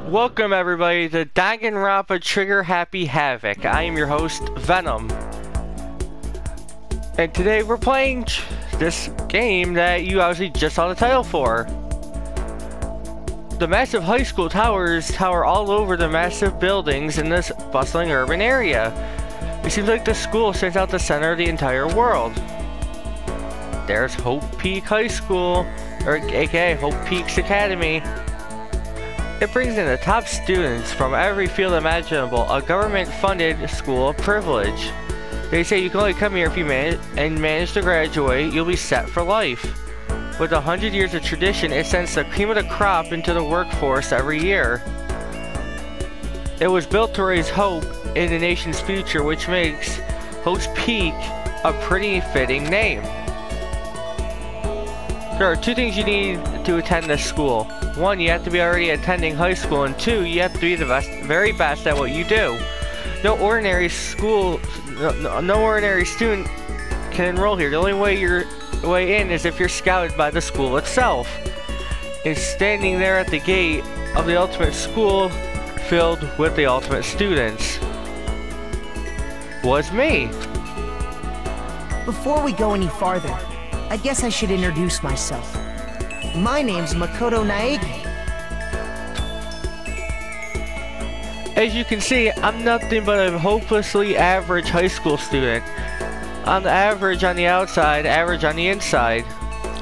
Welcome everybody to Danganronpa Trigger-happy Havoc. I am your host, Venom. And today we're playing this game that you obviously just saw the title for. The massive high school towers tower all over the massive buildings in this bustling urban area. It seems like the school stands out the center of the entire world. There's Hope Peak High School, or aka Hope Peaks Academy. It brings in the top students from every field imaginable, a government-funded school of privilege. They say you can only come here if you manage to graduate, you'll be set for life. With 100 years of tradition, it sends the cream of the crop into the workforce every year. It was built to raise hope in the nation's future, which makes Hope's Peak a pretty fitting name. There are two things you need to attend this school. One, you have to be already attending high school, and two, you have to be the very best at what you do. No ordinary student can enroll here. The only way your way in is if you're scouted by the school itself. And standing there at the gate of the ultimate school filled with the ultimate students was me. Before we go any farther, I guess I should introduce myself. My name's Makoto Naegi. As you can see, I'm nothing but a hopelessly average high school student. I'm average on the outside, average on the inside.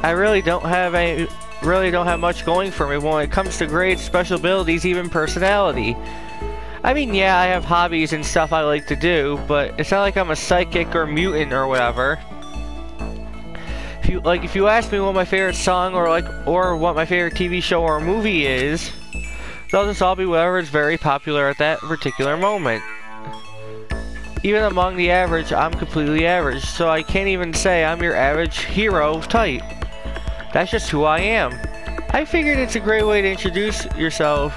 I really don't have much going for me when it comes to grades, special abilities, even personality. I mean, yeah, I have hobbies and stuff I like to do, but it's not like I'm a psychic or mutant or whatever. If you ask me what my favorite song or what my favorite TV show or movie is, they'll just all be whatever is very popular at that particular moment. Even among the average, I'm completely average, so I can't even say I'm your average hero type. That's just who I am. I figured it's a great way to introduce yourself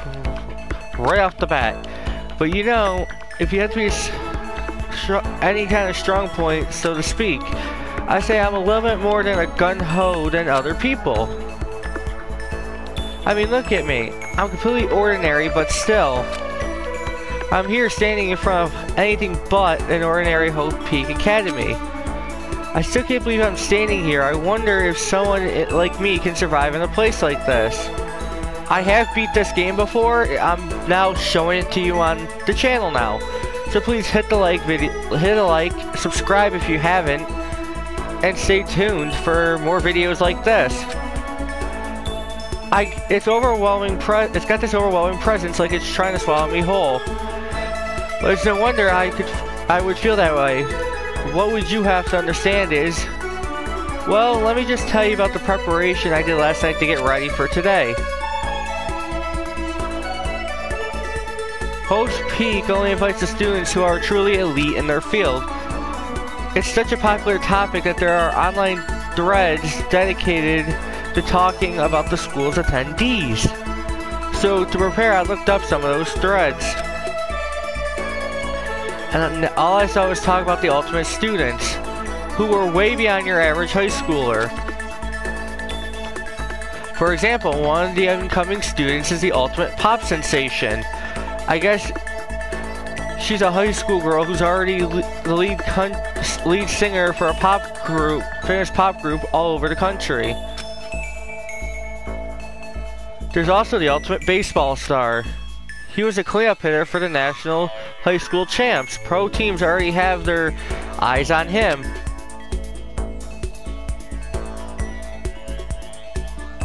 right off the bat. But you know, if you have to be any kind of strong point, so to speak, I say I'm a little bit more than a gun-ho than other people. I mean, look at me. I'm completely ordinary, but still, I'm here standing in front of anything but an ordinary Hope Peak Academy. I still can't believe I'm standing here. I wonder if someone like me can survive in a place like this. I have beat this game before. I'm now showing it to you on the channel now. So please hit the like, subscribe if you haven't, and stay tuned for more videos like this. It's got this overwhelming presence, like it's trying to swallow me whole. But it's no wonder I would feel that way. What would you have to understand is, well, let me just tell you about the preparation I did last night to get ready for today. Hope's Peak only invites the students who are truly elite in their field. It's such a popular topic that there are online threads dedicated to talking about the school's attendees. So to prepare, I looked up some of those threads. And all I saw was talk about the ultimate students, who were way beyond your average high schooler. For example, one of the incoming students is the ultimate pop sensation. I guess she's a high school girl who's already the lead singer for a famous pop group all over the country. There's also the ultimate baseball star. He was a cleanup hitter for the national high school champs. Pro teams already have their eyes on him.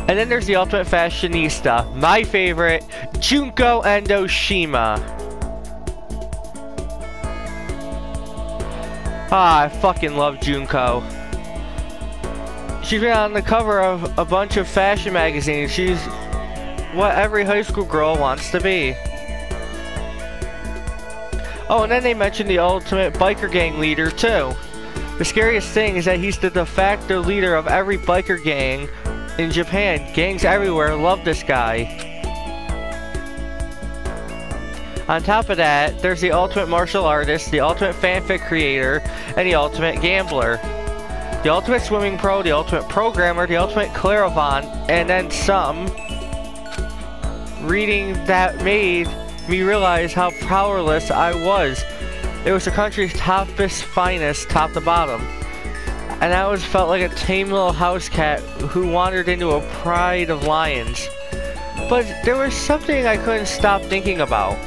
And then there's the ultimate fashionista, my favorite, Junko Endoshima. Ah, I fucking love Junko. She's been on the cover of a bunch of fashion magazines. She's what every high school girl wants to be. Oh, and then they mentioned the ultimate biker gang leader too. The scariest thing is that he's the de facto leader of every biker gang in Japan. Gangs everywhere love this guy. On top of that, there's the ultimate martial artist, the ultimate fanfic creator, and the ultimate gambler. The ultimate swimming pro, the ultimate programmer, the ultimate clairvoyant, and then some reading that made me realize how powerless I was. It was the country's toughest, finest, top to bottom. And I always felt like a tame little house cat who wandered into a pride of lions. But there was something I couldn't stop thinking about.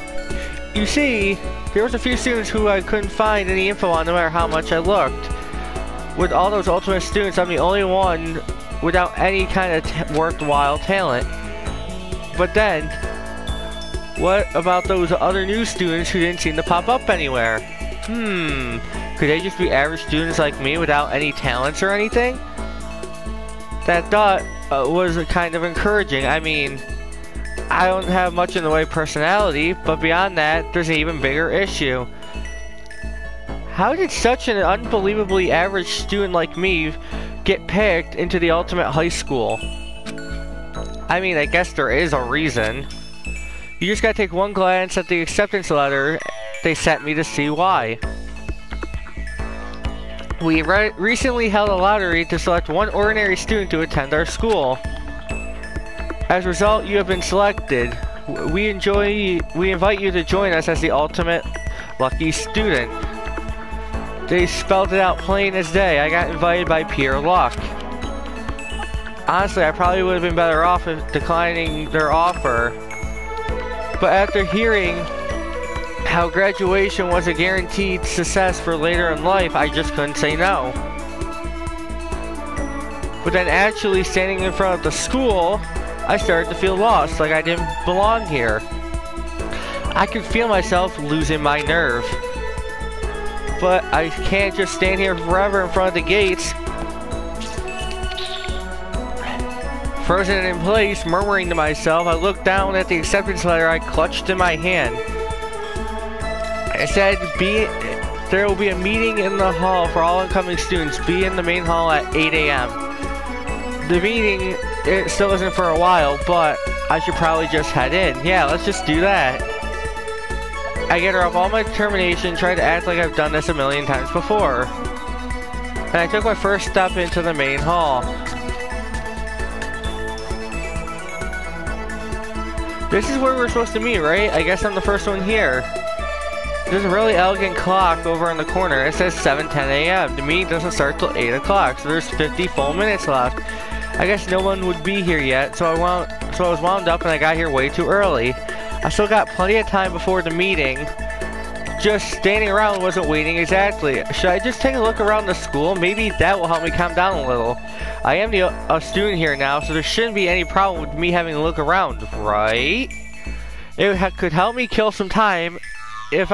You see, there was a few students who I couldn't find any info on no matter how much I looked. With all those ultimate students, I'm the only one without any kind of worthwhile talent. But then, what about those other new students who didn't seem to pop up anywhere? Could they just be average students like me without any talents or anything? That thought was kind of encouraging. I mean, I don't have much in the way of personality, but beyond that, there's an even bigger issue. How did such an unbelievably average student like me get picked into the ultimate high school? I mean, I guess there is a reason. You just gotta take one glance at the acceptance letter they sent me to see why. We recently held a lottery to select one ordinary student to attend our school. As a result, you have been selected. We invite you to join us as the ultimate lucky student. They spelled it out plain as day. I got invited by pure luck. Honestly, I probably would have been better off declining their offer. But after hearing how graduation was a guaranteed success for later in life, I just couldn't say no. But then actually standing in front of the school, I started to feel lost, like I didn't belong here. I could feel myself losing my nerve. But I can't just stand here forever in front of the gates, frozen in place, murmuring to myself. I looked down at the acceptance letter I clutched in my hand. It said, there will be a meeting in the hall for all incoming students. Be in the main hall at 8 a.m. The meeting, it still isn't for a while, but I should probably just head in. Yeah, let's just do that. I get her up all my determination, trying to act like I've done this a million times before. And I took my first step into the main hall. This is where we're supposed to meet, right? I guess I'm the first one here. There's a really elegant clock over in the corner. It says 7:10 a.m. The meeting doesn't start till 8 o'clock, so there's 50 full minutes left. I guess no one would be here yet, so I was wound up and I got here way too early. I still got plenty of time before the meeting. Just standing around wasn't waiting exactly. Should I just take a look around the school? Maybe that will help me calm down a little. I am a student here now, so there shouldn't be any problem with me having a look around, right? It could help me kill some time, if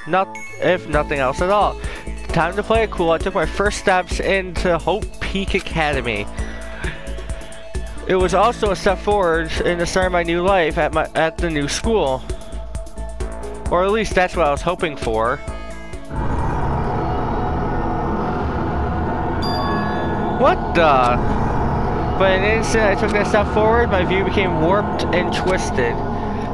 nothing else at all. Time to play it cool. I took my first steps into Hope Peak Academy. It was also a step forward in the start of my new life at the new school. Or at least that's what I was hoping for. What the? But in an instant I took that step forward, my view became warped and twisted.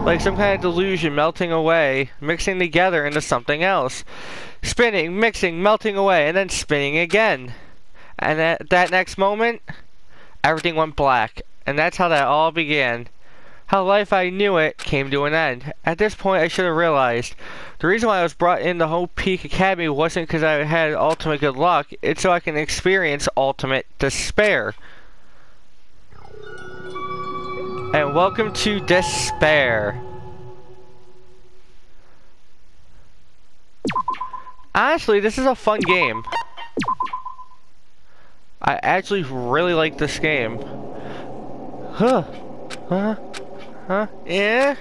Like some kind of delusion melting away, mixing together into something else. Spinning, mixing, melting away, and then spinning again. And at that next moment, everything went black. And that's how that all began. How life I knew it came to an end. At this point I should have realized. The reason why I was brought into Hope Peak Academy wasn't because I had ultimate good luck. It's so I can experience ultimate despair. And welcome to Despair. Honestly, this is a fun game. I actually really like this game. Huh? Yeah?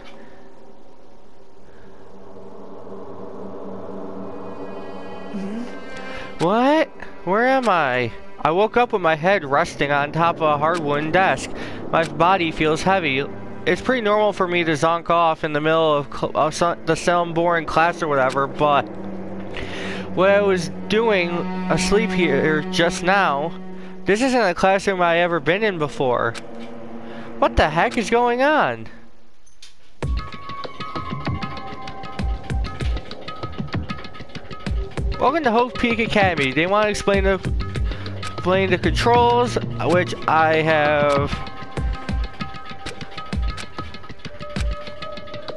What? Where am I? I woke up with my head resting on top of a hard wooden desk. My body feels heavy. It's pretty normal for me to zonk off in the middle of some boring class or whatever, but what I was doing asleep here just now, this isn't a classroom I've ever been in before. What the heck is going on? Welcome to Hope Peak Academy. They want to explain the controls, which I have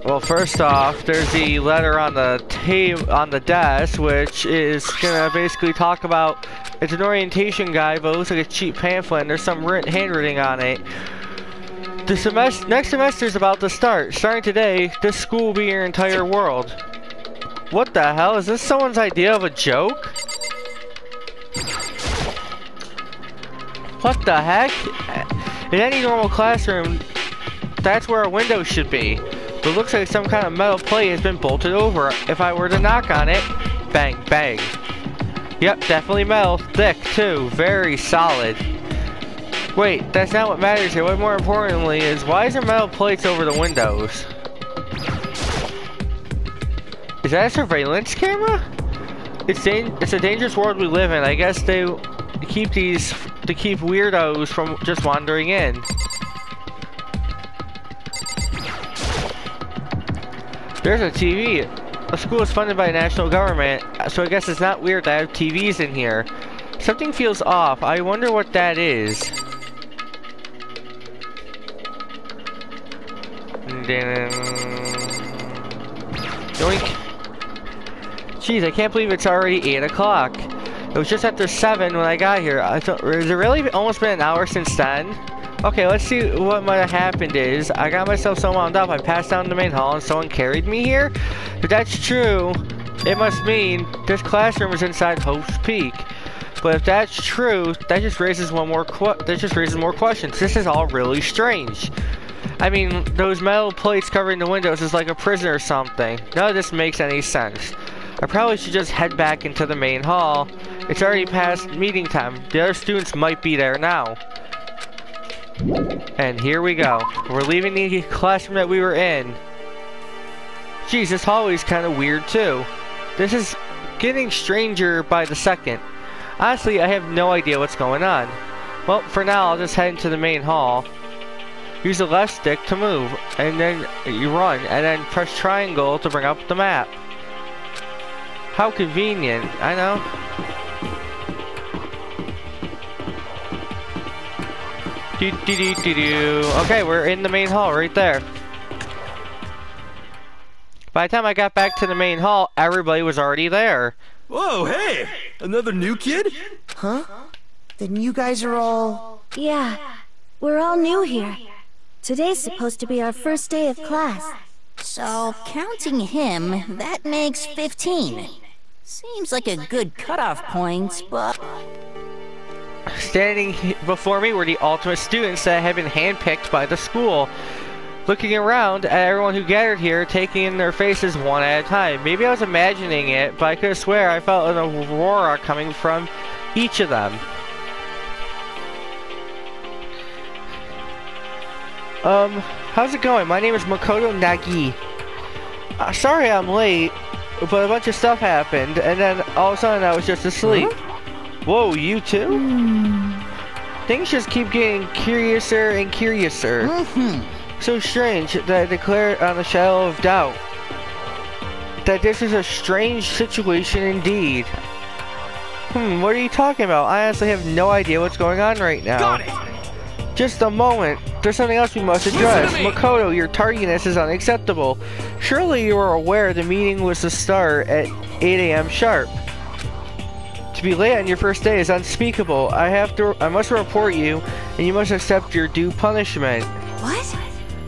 Well, first off, there's the letter on the desk, which is gonna basically talk about. It's an orientation guide, but it looks like a cheap pamphlet. And there's some handwriting on it. The next semester is about to start. Starting today, this school will be your entire world. What the hell? Is this someone's idea of a joke? What the heck? In any normal classroom, that's where a window should be. But it looks like some kind of metal plate has been bolted over. If I were to knock on it, bang, bang. Yep, definitely metal. Thick, too. Very solid. Wait, that's not what matters here. What more importantly is, why is there metal plates over the windows? Is that a surveillance camera? It's a dangerous world we live in. I guess they keep these to keep weirdos from just wandering in. There's a TV. The school is funded by the national government, so I guess it's not weird to have TVs in here. Something feels off. I wonder what that is. Yoink. Jeez, I can't believe it's already 8 o'clock. It was just after 7 when I got here. Has it really almost been an hour since then? Okay, let's see what might have happened is, I got myself so wound up, I passed down the main hall and someone carried me here? If that's true, it must mean this classroom is inside Hope's Peak. But if that's true, that just raises more questions. This is all really strange. I mean, those metal plates covering the windows is like a prison or something. None of this makes any sense. I probably should just head back into the main hall. It's already past meeting time. The other students might be there now. And here we go. We're leaving the classroom that we were in. Geez, this hallway's kind of weird too. This is getting stranger by the second. Honestly, I have no idea what's going on. Well, for now, I'll just head into the main hall. Use the left stick to move, and then you run, and then press triangle to bring up the map. How convenient, I know. Okay, we're in the main hall right there. By the time I got back to the main hall, everybody was already there. Whoa, hey! Another new kid? Huh? Then you guys are all... Yeah, we're all new here. Today's supposed to be our first day of class. So, counting him, that makes 15. Seems like a good cutoff point, but... Standing before me were the ultimate students that had been handpicked by the school. Looking around at everyone who gathered here, taking in their faces one at a time. Maybe I was imagining it, but I could swear I felt an aurora coming from each of them. How's it going? My name is Makoto Nagi. Sorry I'm late, but a bunch of stuff happened, and then all of a sudden I was just asleep. Huh? Whoa, you too? Things just keep getting curiouser and curiouser. So strange that I declare on a shadow of doubt that this is a strange situation indeed. What are you talking about? I honestly have no idea what's going on right now. Got it! Just a moment. There's something else we must address. Makoto, your tardiness is unacceptable. Surely you are aware the meeting was to start at 8 a.m. sharp. To be late on your first day is unspeakable. I must report you, and you must accept your due punishment. What?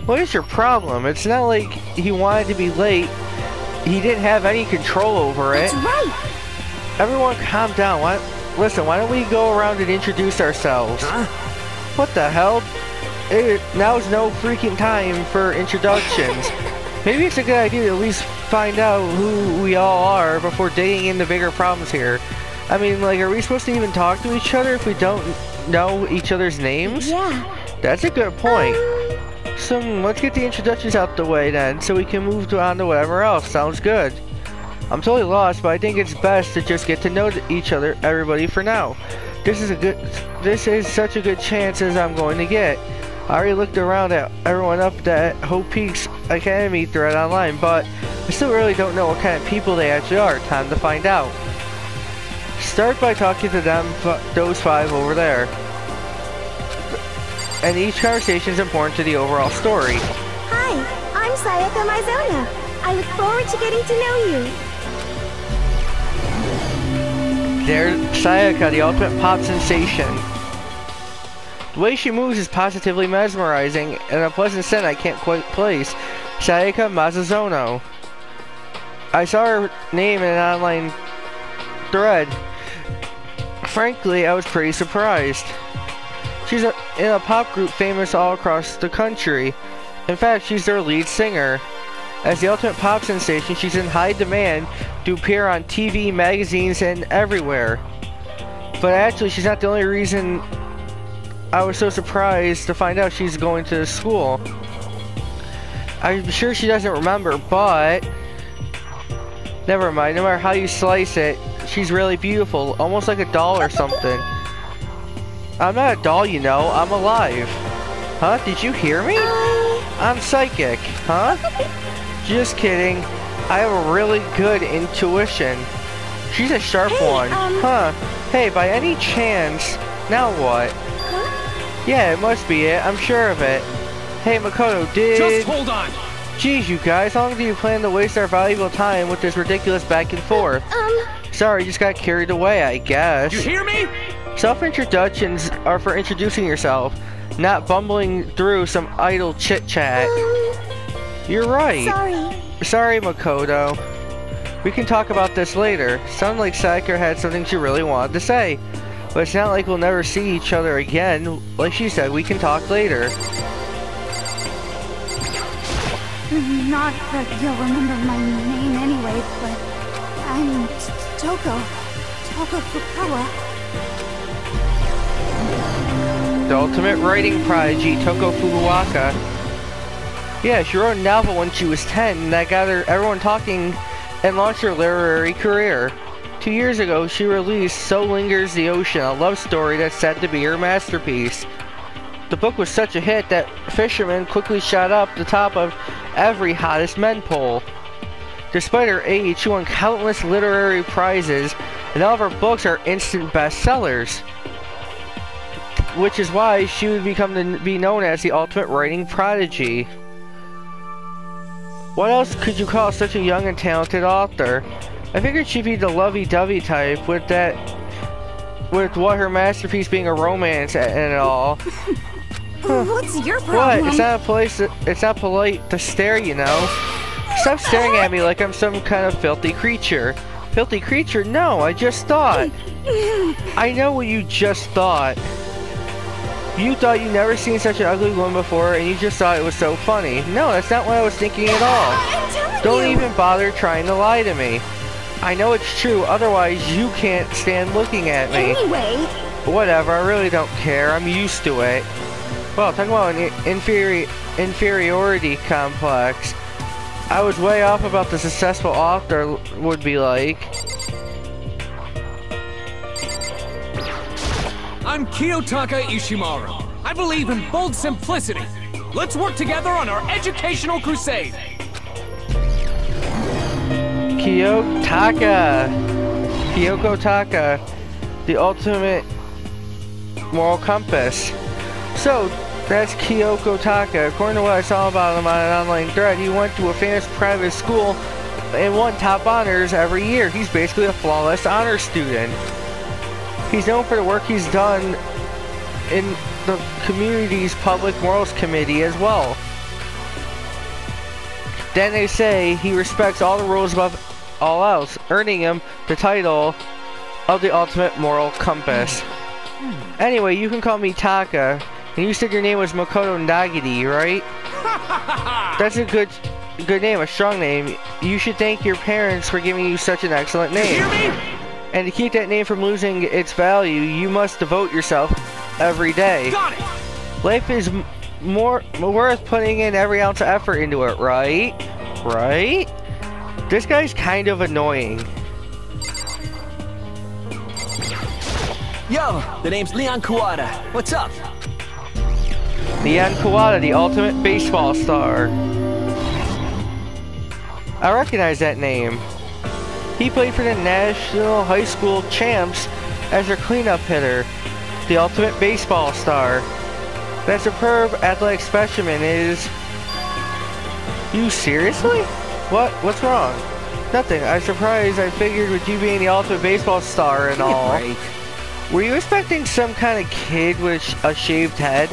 What is your problem? It's not like he wanted to be late. He didn't have any control over it. That's right. Everyone calm down. Listen, why don't we go around and introduce ourselves? Huh? What the hell? Now's no freaking time for introductions. Maybe it's a good idea to at least find out who we all are before digging into bigger problems here. I mean, like, are we supposed to even talk to each other if we don't know each other's names? Yeah. That's a good point. So, let's get the introductions out the way then, so we can move on to whatever else. Sounds good. I'm totally lost, but I think it's best to just get to know everybody for now. This is such a good chance as I'm going to get. I already looked around at everyone up that Hope Peaks Academy thread online, but I still really don't know what kind of people they actually are. Time to find out. Start by talking to them, those 5 over there. And each conversation is important to the overall story. Hi, I'm Sayaka Mizuno. I look forward to getting to know you. There's Sayaka, the ultimate pop sensation. The way she moves is positively mesmerizing, and a pleasant scent I can't quite place. Sayaka Mizuno. I saw her name in an online thread. Frankly, I was pretty surprised. She's in a pop group famous all across the country. In fact, she's their lead singer. As the ultimate pop sensation, she's in high demand to appear on TV, magazines, and everywhere. But actually, she's not the only reason I was so surprised to find out she's going to school. I'm sure she doesn't remember, but never mind. No matter how you slice it, she's really beautiful, almost like a doll or something. I'm not a doll, you know. I'm alive. Huh? Did you hear me? I'm psychic. Huh? Just kidding. I have a really good intuition. She's a sharp one. Huh. Hey, by any chance... Now what? Huh? Yeah, it must be it. I'm sure of it. Hey, Makoto, Just hold on! Geez, you guys, how long do you plan to waste our valuable time with this ridiculous back and forth? Sorry, just got carried away, I guess. You hear me? Self-introductions are for introducing yourself, not bumbling through some idle chit-chat. You're right. Sorry, Makoto. We can talk about this later. Sounded like Sayaka had something she really wanted to say. But it's not like we'll never see each other again. Like she said, we can talk later. Not that you'll remember my name anyway, but I'm Toko Fukawa. The ultimate writing prodigy, Toko Fukuoka. Yeah, she wrote a novel when she was 10, and that got everyone talking and launched her literary career. 2 years ago, she released So Lingers the Ocean, a love story that's said to be her masterpiece. The book was such a hit that Fisherman quickly shot up the top of every hottest men poll. Despite her age, she won countless literary prizes, and all of her books are instant bestsellers. Which is why she would be known as the ultimate writing prodigy. What else could you call such a young and talented author? I figured she'd be the lovey-dovey type with what her masterpiece being a romance and all. What's your problem? What? It's not polite to stare, you know. Stop staring at me like I'm some kind of filthy creature. Filthy creature? No, I just thought. I know what you just thought. You thought you'd never seen such an ugly woman before, and you just thought it was so funny. No, that's not what I was thinking at all. Don't even bother trying to lie to me. I know it's true, otherwise you can't stand looking at me. Anyway. Whatever, I really don't care. I'm used to it. Well, talking about an inferiority complex. I was way off about the successful author would be like. I'm Kiyotaka Ishimaru. I believe in bold simplicity. Let's work together on our educational crusade. Kyoko Taka, the ultimate moral compass. So, that's Kyoko Taka. According to what I saw about him on an online thread, he went to a famous private school and won top honors every year. He's basically a flawless honor student. He's known for the work he's done in the community's public morals committee as well. Then they say he respects all the rules above all else, earning him the title of the ultimate moral compass. Anyway, you can call me Taka, and you said your name was Makoto Nagiti, right? That's a good name, a strong name. You should thank your parents for giving you such an excellent name. You hear me? And to keep that name from losing its value, you must devote yourself every day. Got it! Life is more worth putting in every ounce of effort into it, right? Right? This guy's kind of annoying. Yo, the name's Leon Kawada. What's up? Leon Kawada, the ultimate baseball star. I recognize that name. He played for the National High School Champs as their cleanup hitter, the ultimate baseball star. That superb athletic specimen is You seriously? What's wrong? Nothing. I'm surprised. I figured with you being the ultimate baseball star and all. Were you expecting some kind of kid with a shaved head?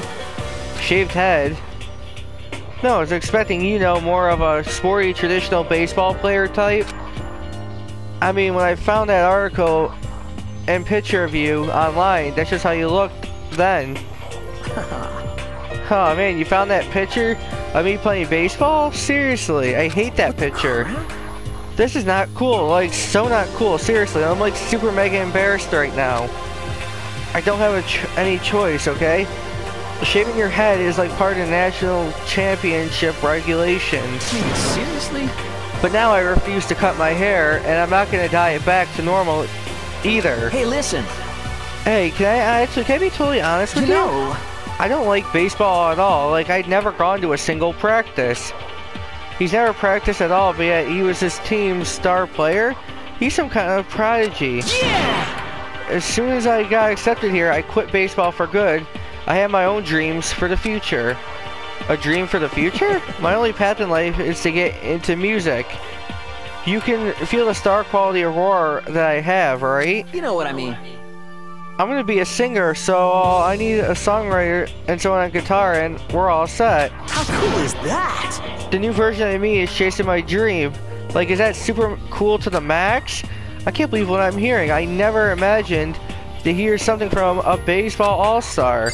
Shaved head? No, I was expecting, you know, more of a sporty, traditional baseball player type. I mean, when I found that article and picture of you online, that's just how you looked then. Oh man, you found that picture of me playing baseball? Seriously, I hate that picture. This is not cool, like, so not cool, seriously. I'm like super mega embarrassed right now. I don't have any choice, okay? Shaving your head is like part of the national championship regulations. Seriously? But now I refuse to cut my hair, and I'm not gonna dye it back to normal either. Hey, listen. Hey, can I be totally honest with you? No. I don't like baseball at all. Like, I'd never gone to a single practice. He's never practiced at all, but yet he was his team's star player. He's some kind of prodigy. Yeah! As soon as I got accepted here, I quit baseball for good. I have my own dreams for the future. A dream for the future? My only path in life is to get into music. You can feel the star quality aurora that I have, right? You know what I mean. I'm gonna be a singer, so I need a songwriter and someone on guitar, and we're all set. How cool is that? The new version of me is chasing my dream. Like, is that super cool to the max? I can't believe what I'm hearing. I never imagined to hear something from a baseball all-star.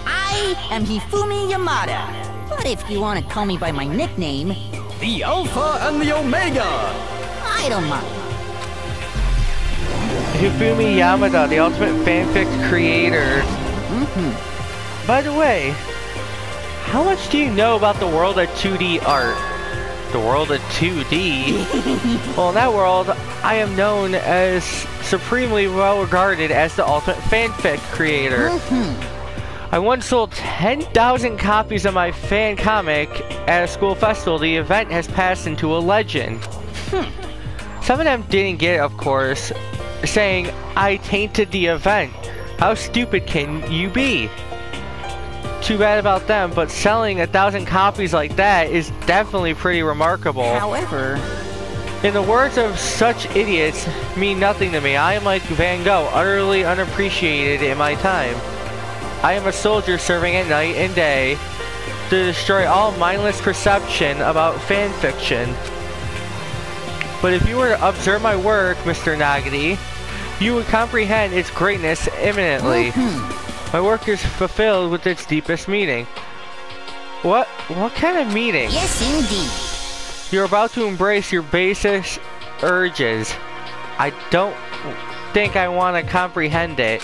I am Hifumi Yamada. But if you want to call me by my nickname, The Alpha and the Omega! I don't mind. Hifumi Yamada, the ultimate fanfic creator. By the way, how much do you know about the world of 2D art? The world of 2D? Well, in that world, I am known as supremely well regarded as the ultimate fanfic creator. I once sold 10,000 copies of my fan comic at a school festival. The event has passed into a legend. Some of them didn't get it, of course, saying, I tainted the event. How stupid can you be? Too bad about them, but selling 1,000 copies like that is definitely pretty remarkable. However, in the words of such idiots, mean nothing to me. I am like Van Gogh, utterly unappreciated in my time. I am a soldier serving at night and day to destroy all mindless perception about fan fiction. But if you were to observe my work, Mr. Nagati, you would comprehend its greatness imminently. My work is fulfilled with its deepest meaning. What kind of meaning? yes indeed. You're about to embrace your basest urges. I don't think I want to comprehend it.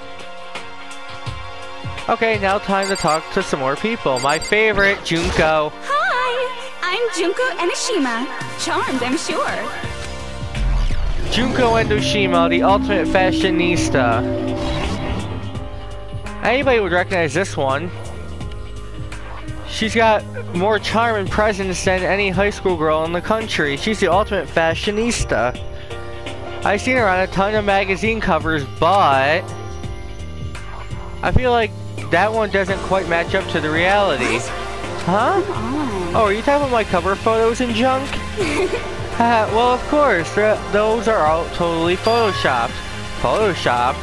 Okay, now time to talk to some more people. My favorite, Junko. Hi, I'm Junko Enoshima. Charmed, I'm sure. Junko Enoshima, the ultimate fashionista. Anybody would recognize this one. She's got more charm and presence than any high school girl in the country. She's the ultimate fashionista. I've seen her on a ton of magazine covers, but I feel like that one doesn't quite match up to the reality. Huh? Oh, are you talking about my cover photos and junk? Well, of course, those are all totally photoshopped. Photoshopped?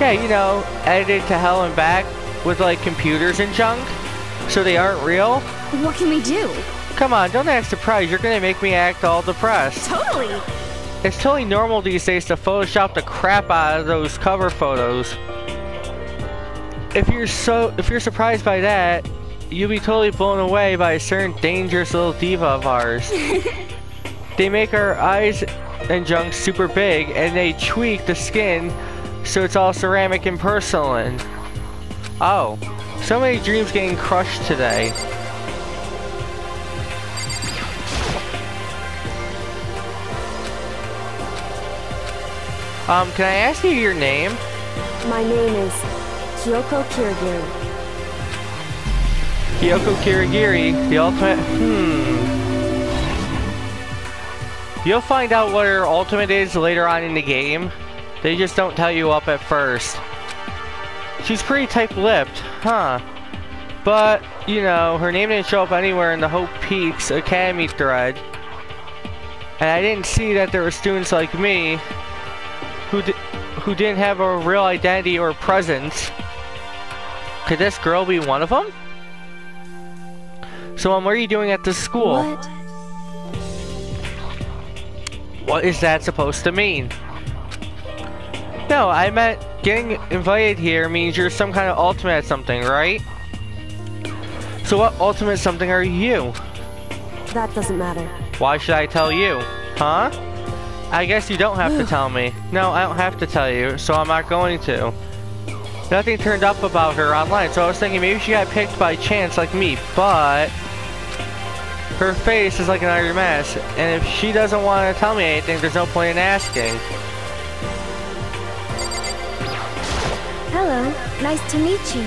Yeah, you know, edited to hell and back with like computers and junk, so they aren't real. What can we do? Come on, don't act surprised. You're gonna make me act all depressed. Totally. It's totally normal these days to Photoshop the crap out of those cover photos. If you're surprised by that, you'll be totally blown away by a certain dangerous little diva of ours. They make our eyes and junk super big, and they tweak the skin so it's all ceramic and porcelain. Oh, so many dreams getting crushed today. Can I ask you your name? My name is Kyoko Kirigiri. Kyoko Kirigiri, the ultimate... You'll find out what her ultimate is later on in the game. They just don't tell you up at first. She's pretty tight-lipped, huh? But, you know, her name didn't show up anywhere in the Hope Peaks Academy thread. And I didn't see that there were students like me who didn't have a real identity or presence. Could this girl be one of them? So, what are you doing at this school? What? What is that supposed to mean? No, I meant getting invited here means you're some kind of ultimate at something, right? So what ultimate something are you? That doesn't matter. Why should I tell you? Huh? I guess you don't have to tell me. No, I don't have to tell you, so I'm not going to. Nothing turned up about her online, so I was thinking maybe she got picked by chance like me, but her face is like an iron mask, and if she doesn't want to tell me anything, there's no point in asking. Hello, nice to meet you.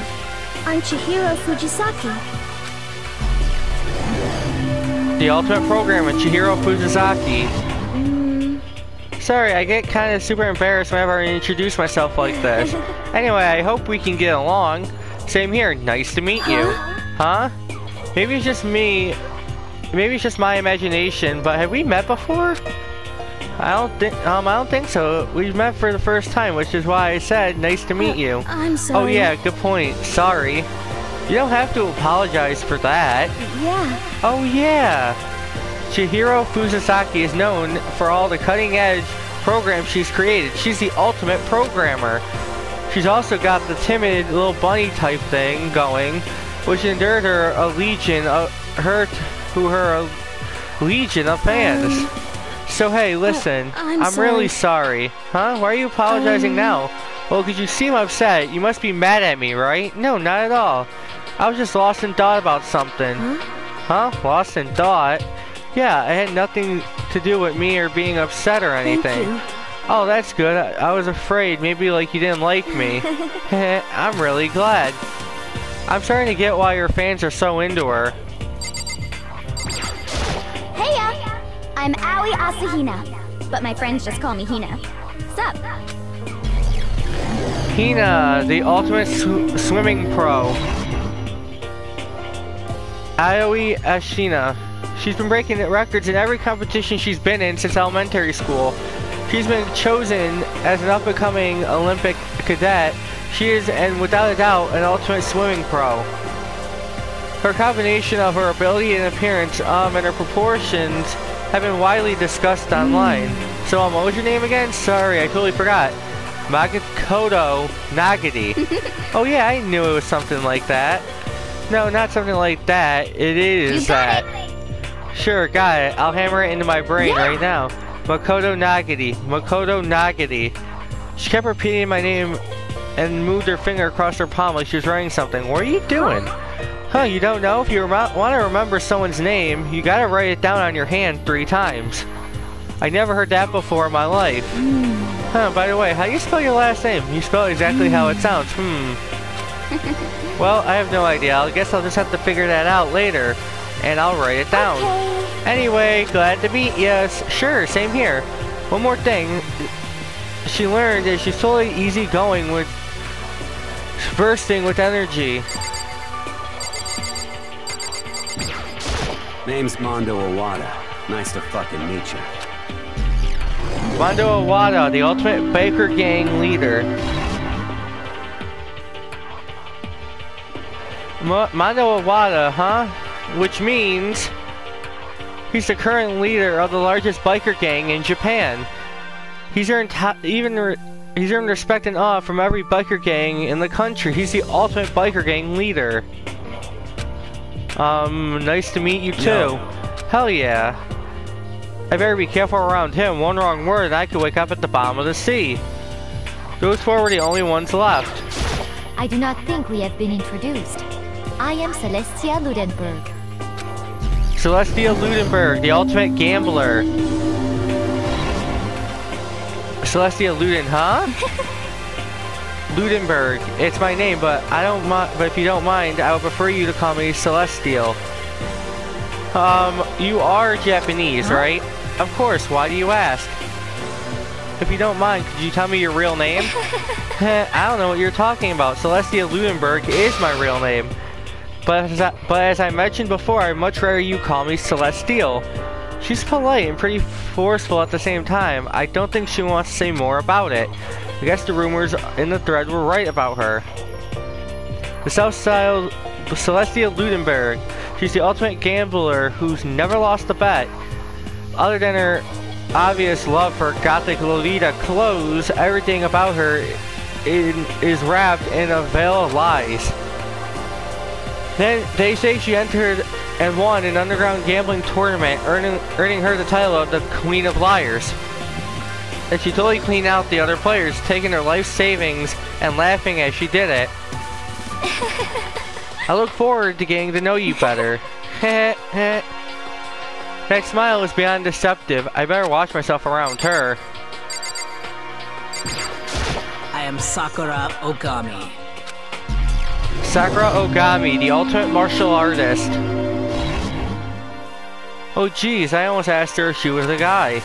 I'm Chihiro Fujisaki. The ultimate programmer, Chihiro Fujisaki. Sorry, I get kind of super embarrassed whenever I introduce myself like this. Anyway, I hope we can get along. Same here, nice to meet you. Huh? Maybe it's just me. Maybe it's just my imagination, but have we met before? I don't think so. We met for the first time, which is why I said nice to meet you. I'm sorry. Oh yeah, good point. Sorry. You don't have to apologize for that. Yeah. Oh yeah. Chihiro Fujisaki is known for all the cutting-edge programs she's created. She's the ultimate programmer. She's also got the timid little bunny type thing going, which endured her a legion of legion of fans. So hey, listen, I'm really sorry. Huh? Why are you apologizing now? Well, because you seem upset. You must be mad at me, right? No, not at all. I was just lost in thought about something. Huh? Lost in thought? Yeah, it had nothing to do with me or being upset or anything. Thank you. Oh, that's good. I was afraid maybe like you didn't like me. I'm really glad. I'm starting to get why your fans are so into her. Heya! I'm Aoi Asahina, but my friends just call me Hina. Sup? Hina, the ultimate swimming pro. Aoi Ashina. She's been breaking records in every competition she's been in since elementary school. She's been chosen as an up-and-coming Olympic cadet. She is, and without a doubt, an ultimate swimming pro. Her combination of her ability and appearance, and her proportions have been widely discussed online. So, what was your name again? Sorry, I totally forgot. Makoto Nagati. Oh yeah, I knew it was something like that. No, not something like that. It is that. Sure, got it. I'll hammer it into my brain right now. Makoto Nagati. Makoto Nagati. She kept repeating my name and moved her finger across her palm like she was writing something. What are you doing? Huh, you don't know? If you want to remember someone's name, you gotta write it down on your hand 3 times. I never heard that before in my life. Huh, by the way, how do you spell your last name? You spell it exactly how it sounds. Well, I have no idea. I guess I'll just have to figure that out later. And I'll write it down. Okay. Anyway, glad to meet you. Sure, same here. One more thing. She learned that she's totally easygoing with bursting with energy. Name's Mondo Owada. Nice to fucking meet you. Mondo Owada, the ultimate biker gang leader. Mondo Owada, huh? Which means he's the current leader of the largest biker gang in Japan. He's earned respect and awe from every biker gang in the country. He's the ultimate biker gang leader. Nice to meet you too. Yo. Hell yeah. I better be careful around him. One wrong word and I could wake up at the bottom of the sea. Those 4 were the only ones left. I do not think we have been introduced. I am Celestia Ludenberg. Celestia Ludenberg, the ultimate gambler. Celestia Luden, huh? Ludenberg. It's my name, but I don't mind. But if you don't mind, I would prefer you to call me Celestial. You are Japanese, right? Of course. Why do you ask? If you don't mind, could you tell me your real name? I don't know what you're talking about. Celestia Ludenberg is my real name. But as I mentioned before, I'd much rather you call me Celestial. She's polite and pretty forceful at the same time. I don't think she wants to say more about it. I guess the rumors in the thread were right about her. The South-style Celestia Ludenberg. She's the ultimate gambler who's never lost a bet. Other than her obvious love for gothic Lolita clothes, everything about her is wrapped in a veil of lies. Then they say she entered and won an underground gambling tournament, earning her the title of the Queen of Liars. And she totally cleaned out the other players, taking their life savings and laughing as she did it. I look forward to getting to know you better. That smile is beyond deceptive. I better watch myself around her. I am Sakura Ogami. Sakura Ogami, the ultimate martial artist. Oh geez, I almost asked her if she was a guy.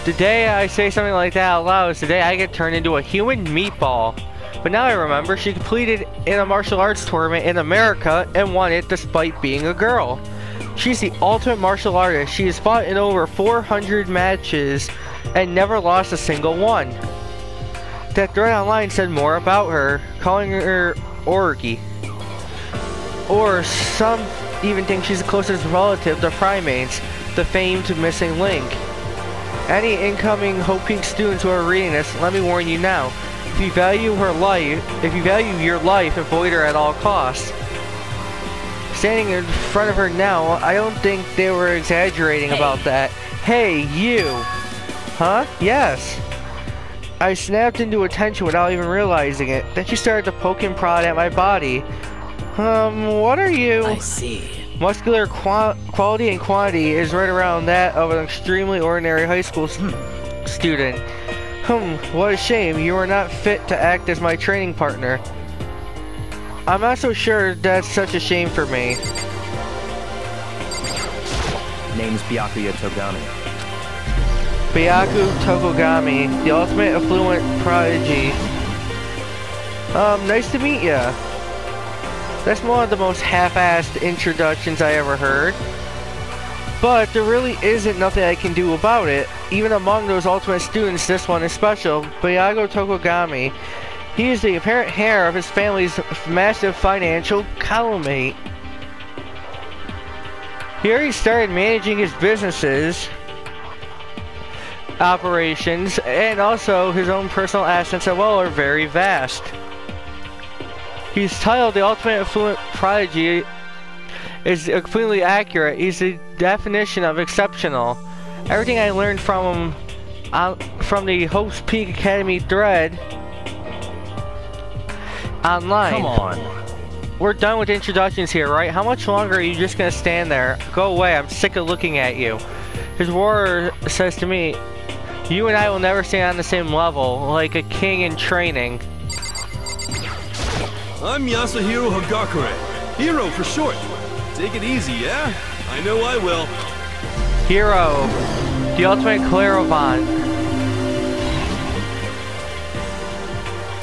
The day I say something like that out loud is the day I get turned into a human meatball. But now I remember she competed in a martial arts tournament in America and won it despite being a girl. She's the ultimate martial artist. She has fought in over 400 matches and never lost a single one. That thread online said more about her, calling her Orgy. Or some even think she's the closest relative to Primates, the famed missing link. Any incoming Hope Peak students who are reading this, let me warn you now. If you value your life, avoid her at all costs. Standing in front of her now, I don't think they were exaggerating about that. Hey, you! Huh? Yes. I snapped into attention without even realizing it. Then she started to poke and prod at my body. What are you? I see. Muscular quality and quantity is right around that of an extremely ordinary high school student. What a shame. You are not fit to act as my training partner. I'm not so sure that's such a shame for me. Name's Byakuya Togami. Byaku Tokogami, the ultimate affluent prodigy. Nice to meet ya. That's one of the most half-assed introductions I ever heard. But there really isn't nothing I can do about it. Even among those ultimate students, this one is special. Byaku Tokogami. He is the apparent heir of his family's massive financial calumet. He already started managing his businesses, operations, and also his own personal assets as well are very vast. He's titled the ultimate affluent prodigy is completely accurate. He's the definition of exceptional. Everything I learned from him from the Hope's Peak Academy thread online. Come on. We're done with introductions here, right? How much longer are you just gonna stand there? Go away, I'm sick of looking at you. His warrior says to me, you and I will never stand on the same level, like a king in training. I'm Yasuhiro Hagakure. Hero for short. Take it easy, yeah? I know I will. Hero, the ultimate clairvoyant.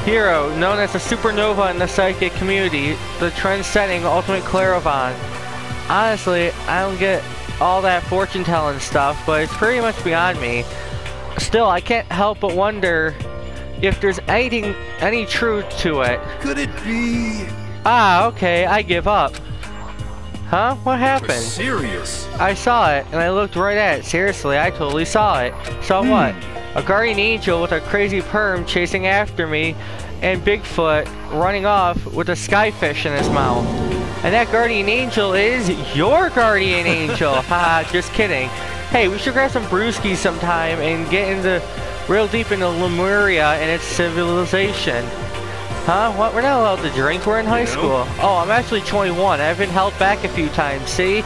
Hero, known as a supernova in the psychic community, the trend-setting ultimate clairvoyant. Honestly, I don't get all that fortune-telling stuff, but it's pretty much beyond me. Still, I can't help but wonder if there's any truth to it. Could it be? Ah, okay, I give up. Huh? What happened? You're serious? I saw it, and I looked right at it. Seriously, I totally saw it. Saw what? A guardian angel with a crazy perm chasing after me, and Bigfoot running off with a skyfish in his mouth. And that guardian angel is your guardian angel. Haha, just kidding. Hey, we should grab some brewskis sometime and get real deep into Lemuria and its civilization. Huh? What? We're not allowed to drink. We're in high school. Oh, I'm actually 21. I've been held back a few times, see?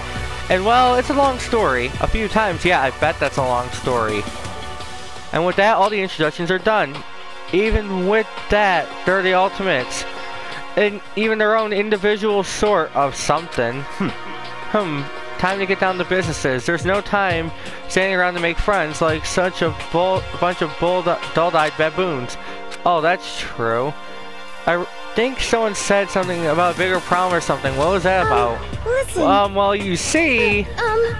And well, it's a long story. A few times, yeah, I bet that's a long story. And with that, all the introductions are done. Even with that, they're the ultimates. And even their own individual sort of something. Time to get down to businesses. There's no time standing around to make friends like such a bunch of dull-eyed baboons. Oh, that's true. think someone said something about a bigger problem or something. What was that about? Listen. Well, you see,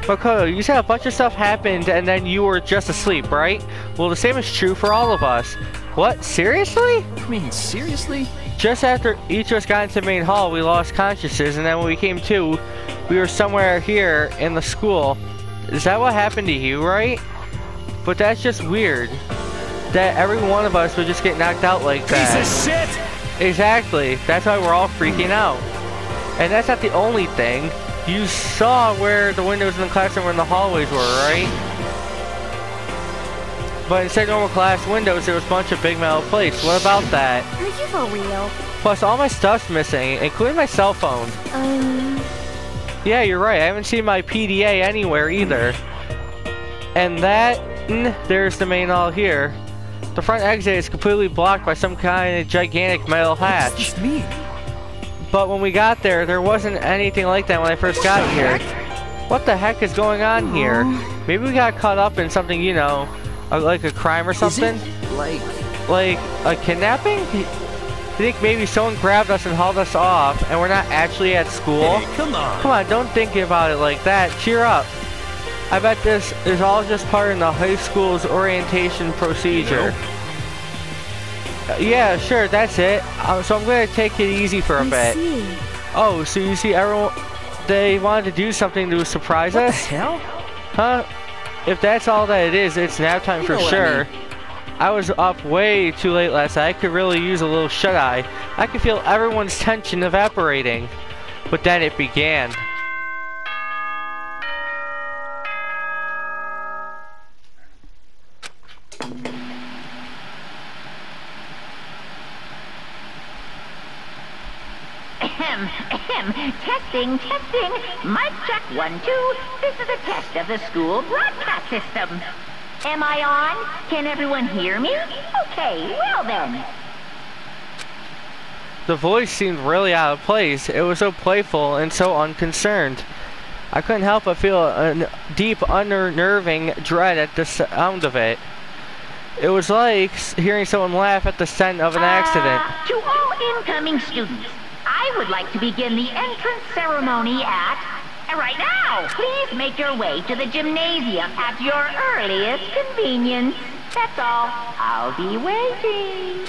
Makoto, you said a bunch of stuff happened and then you were just asleep, right? Well, the same is true for all of us. What? Seriously? I mean, seriously? Just after each of us got into the main hall, we lost consciousness, and then when we came to, we were somewhere here in the school. Is that what happened to you, right? But that's just weird. That every one of us would just get knocked out like that. Piece of shit! Exactly. That's why we're all freaking out. And that's not the only thing. You saw where the windows in the classroom and the hallways were, right? But instead of normal class windows, there was a bunch of big metal plates. What about that? Are you for real? Plus, all my stuff's missing, including my cell phone. Yeah, you're right. I haven't seen my PDA anywhere either. And that, there's the main hall here. The front exit is completely blocked by some kind of gigantic metal hatch. What does this mean? But when we got there wasn't anything like that when I first got here. What the heck is going on here? Maybe we got caught up in something, you know, like a crime or something? Is it like a kidnapping? I think maybe someone grabbed us and hauled us off, and we're not actually at school? Hey, come on. Come on, don't think about it like that. Cheer up. I bet this is all just part of the high school's orientation procedure. Yeah, sure, that's it. So I'm gonna take it easy for a bit. See. Oh, so you see everyone, they wanted to do something to surprise us? What the hell? Huh? If that's all that it is, it's nap time for sure. I was up way too late last night. I could really use a little shut-eye. I could feel everyone's tension evaporating. But then it began. Testing. Mic check 1, 2. This is a test of the school broadcast system. Am I on? Can everyone hear me? Okay, well then. The voice seemed really out of place. It was so playful and so unconcerned. I couldn't help but feel a deep, unnerving dread at the sound of it. It was like hearing someone laugh at the scent of an accident. To all incoming students, I would like to begin the entrance ceremony right now. Please make your way to the gymnasium at your earliest convenience. That's all. I'll be waiting.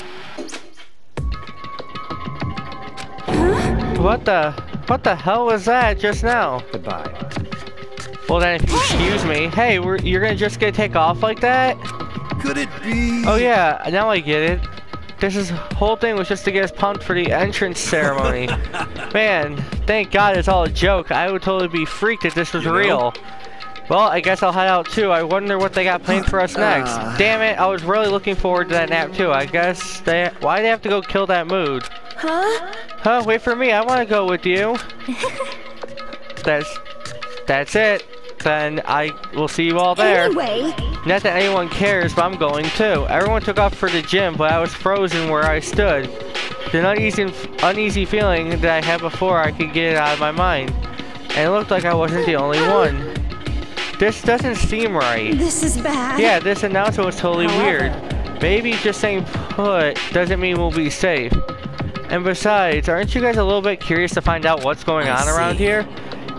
What the hell was that just now? Goodbye. Well then, if you excuse me. Hey, you're gonna take off like that? Could it be? Oh yeah, now I get it. This whole thing was just to get us pumped for the entrance ceremony. Man, thank God it's all a joke. I would totally be freaked if this was real. Well, I guess I'll head out too. I wonder what they got planned for us next. Damn it, I was really looking forward to that nap too. I guess why'd they have to go kill that mood? Huh? Wait for me, I want to go with you. That's it. Then I will see you all there. Anyway. Not that anyone cares, but I'm going too. Everyone took off for the gym, but I was frozen where I stood. The uneasy feeling that I had before, I could get it out of my mind. And it looked like I wasn't the only one. This doesn't seem right. This is bad. Yeah, this announcement was totally weird. Maybe just saying put doesn't mean we'll be safe. And besides, aren't you guys a little bit curious to find out what's going on around here?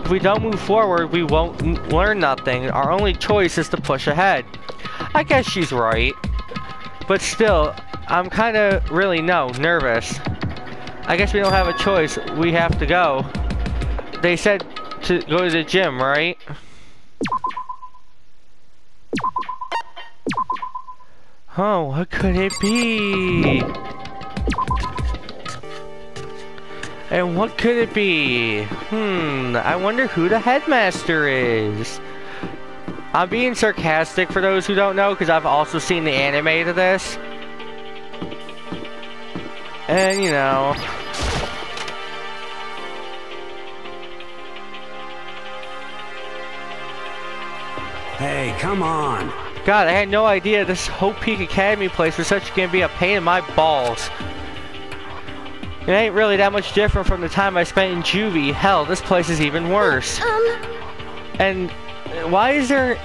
If we don't move forward, we won't learn nothing. Our only choice is to push ahead. I guess she's right. But still, I'm kinda really nervous. I guess we don't have a choice. We have to go. They said to go to the gym, right? Oh, what could it be? And what could it be? I wonder who the headmaster is. I'm being sarcastic for those who don't know, because I've also seen the anime to this. And, you know. Hey, come on. God, I had no idea this Hope Peak Academy place was gonna be a pain in my balls. It ain't really that much different from the time I spent in juvie. Hell, this place is even worse. And why is there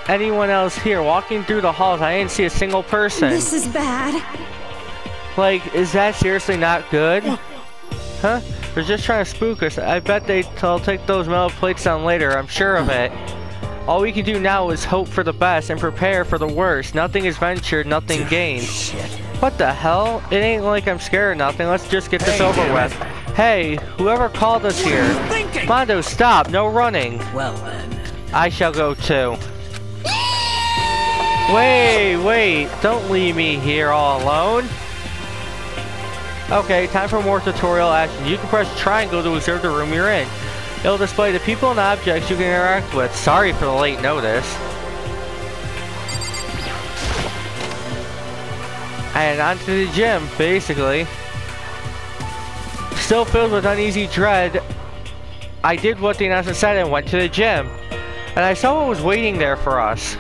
anyone else here? Walking through the halls, I didn't see a single person. This is bad. Like, is that seriously not good? Huh? They're just trying to spook us. I bet they'll take those metal plates down later. I'm sure of it. All we can do now is hope for the best and prepare for the worst. Nothing is ventured, nothing gained. Shit. What the hell? It ain't like I'm scared or nothing. Let's just get this over with. Hey, whoever called us here. Mondo, stop. No running. Well then. I shall go too. Wait. Don't leave me here all alone. Okay, time for more tutorial action. You can press triangle to observe the room you're in. It'll display the people and objects you can interact with. Sorry for the late notice. And onto the gym, basically. Still filled with uneasy dread, I did what the announcement said and went to the gym. And I saw what was waiting there for us.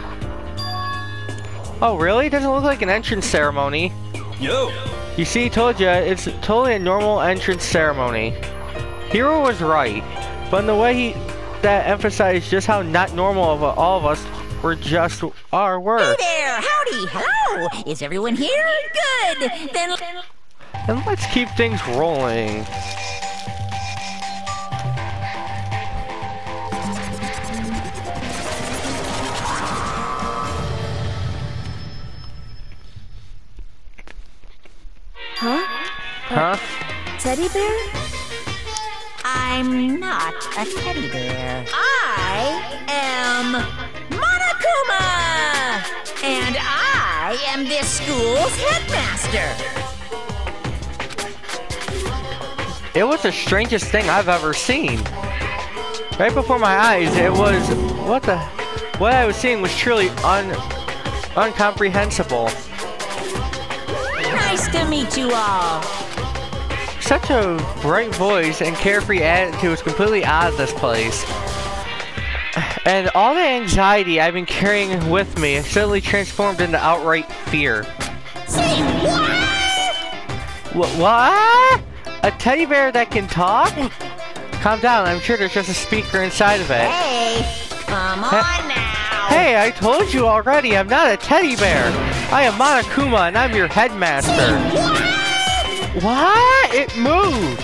Oh, really? It doesn't look like an entrance ceremony. Yo! You see, told ya, it's totally a normal entrance ceremony. Hero was right, but in the way that emphasized just how not normal of all of us were just our work. Hey there! Howdy! Hello! Is everyone here? Good! Then let's keep things rolling. Huh? Teddy bear? I'm not a teddy bear. I am Monokuma! And I am this school's headmaster. It was the strangest thing I've ever seen. Right before my eyes, it was... What I was seeing was truly incomprehensible. Nice to meet you all. Such a bright voice and carefree attitude was completely out of this place. And all the anxiety I've been carrying with me suddenly transformed into outright fear. Say what? What? A teddy bear that can talk? Calm down, I'm sure there's just a speaker inside of it. Hey, come on now. Hey, I told you already, I'm not a teddy bear. I am Monokuma and I'm your headmaster. What? It moved!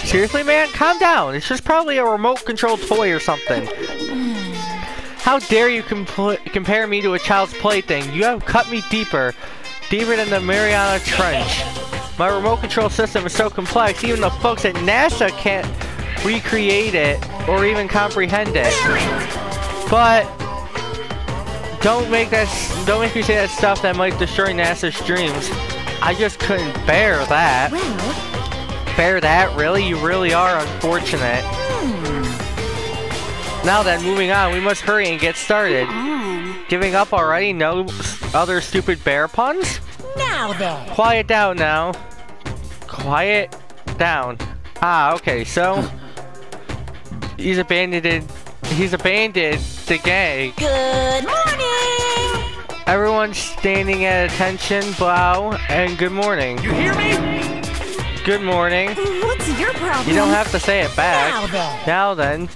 Seriously, man? Calm down. It's just probably a remote-controlled toy or something. How dare you compare me to a child's plaything? You have cut me deeper than the Mariana Trench. My remote-control system is so complex, even the folks at NASA can't recreate it or even comprehend it. But don't make me say that stuff that might destroy NASA's dreams. I just couldn't bear that. Well... Bear that? Really? You really are unfortunate. Now then, moving on, we must hurry and get started. Giving up already? No other stupid bear puns? Now then. Quiet down now. Quiet down. Ah, okay, so... He's abandoned the gang. Good morning! Everyone's standing at attention, bow, and good morning. You hear me? Good morning. What's your problem? You don't have to say it back. Now then.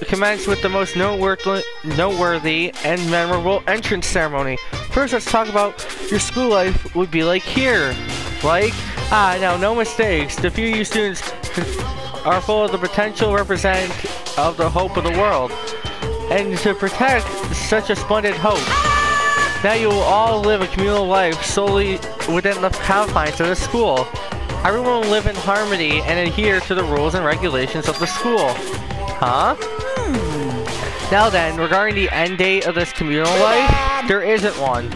Commence with the most noteworthy and memorable entrance ceremony. First, let's talk about your school life would be like here. Now, no mistakes. The few of you students are full of the potential representative of the hope of the world. And to protect such a splendid hope. Now you will all live a communal life solely within the confines of the school. Everyone will live in harmony and adhere to the rules and regulations of the school. Huh? Now then, regarding the end date of this communal life, there isn't one.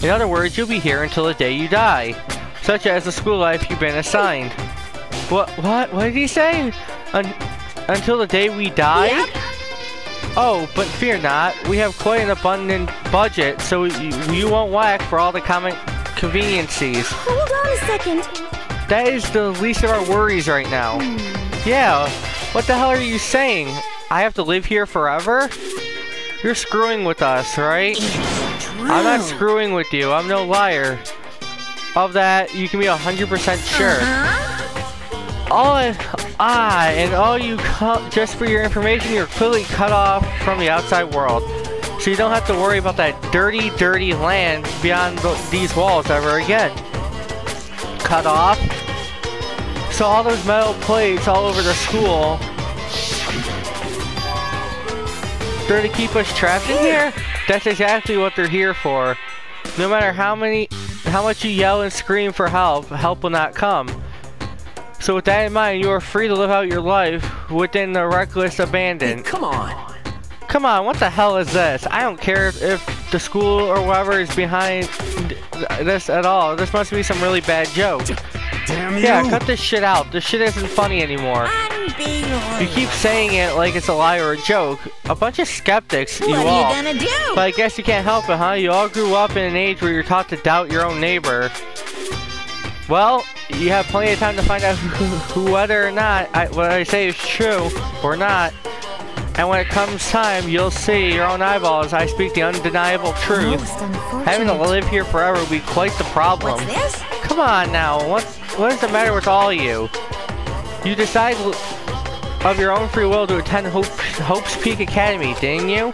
In other words, you'll be here until the day you die, such as the school life you've been assigned. What did he say? Until the day we die? Yep. Oh, but fear not, we have quite an abundant budget, so you won't lack for all the common conveniences. Hold on a second. That is the least of our worries right now. Yeah, what the hell are you saying? I have to live here forever? You're screwing with us, right? I'm not screwing with you, I'm no liar. Of that, you can be 100% sure. Just for your information, you're completely cut off from the outside world. So you don't have to worry about that dirty, dirty land beyond these walls ever again. Cut off? So all those metal plates all over the school, they're to keep us trapped in here? That's exactly what they're here for. No matter how much you yell and scream for help, help will not come. So with that in mind, you are free to live out your life within the reckless abandon. Hey, come on! Come on, what the hell is this? I don't care if the school or whatever is behind this at all. This must be some really bad joke. Damn you! Yeah, cut this shit out. This shit isn't funny anymore. You keep saying it like it's a lie or a joke. A bunch of skeptics, you all. What are you gonna do? But I guess you can't help it, huh? You all grew up in an age where you're taught to doubt your own neighbor. Well, you have plenty of time to find out whether or not what I say is true or not. And when it comes time, you'll see your own eyeballs. I speak the undeniable truth. Having to live here forever will be quite the problem. What's this? Come on now, what is the matter with all of you? You decide of your own free will to attend Hope's Peak Academy, didn't you?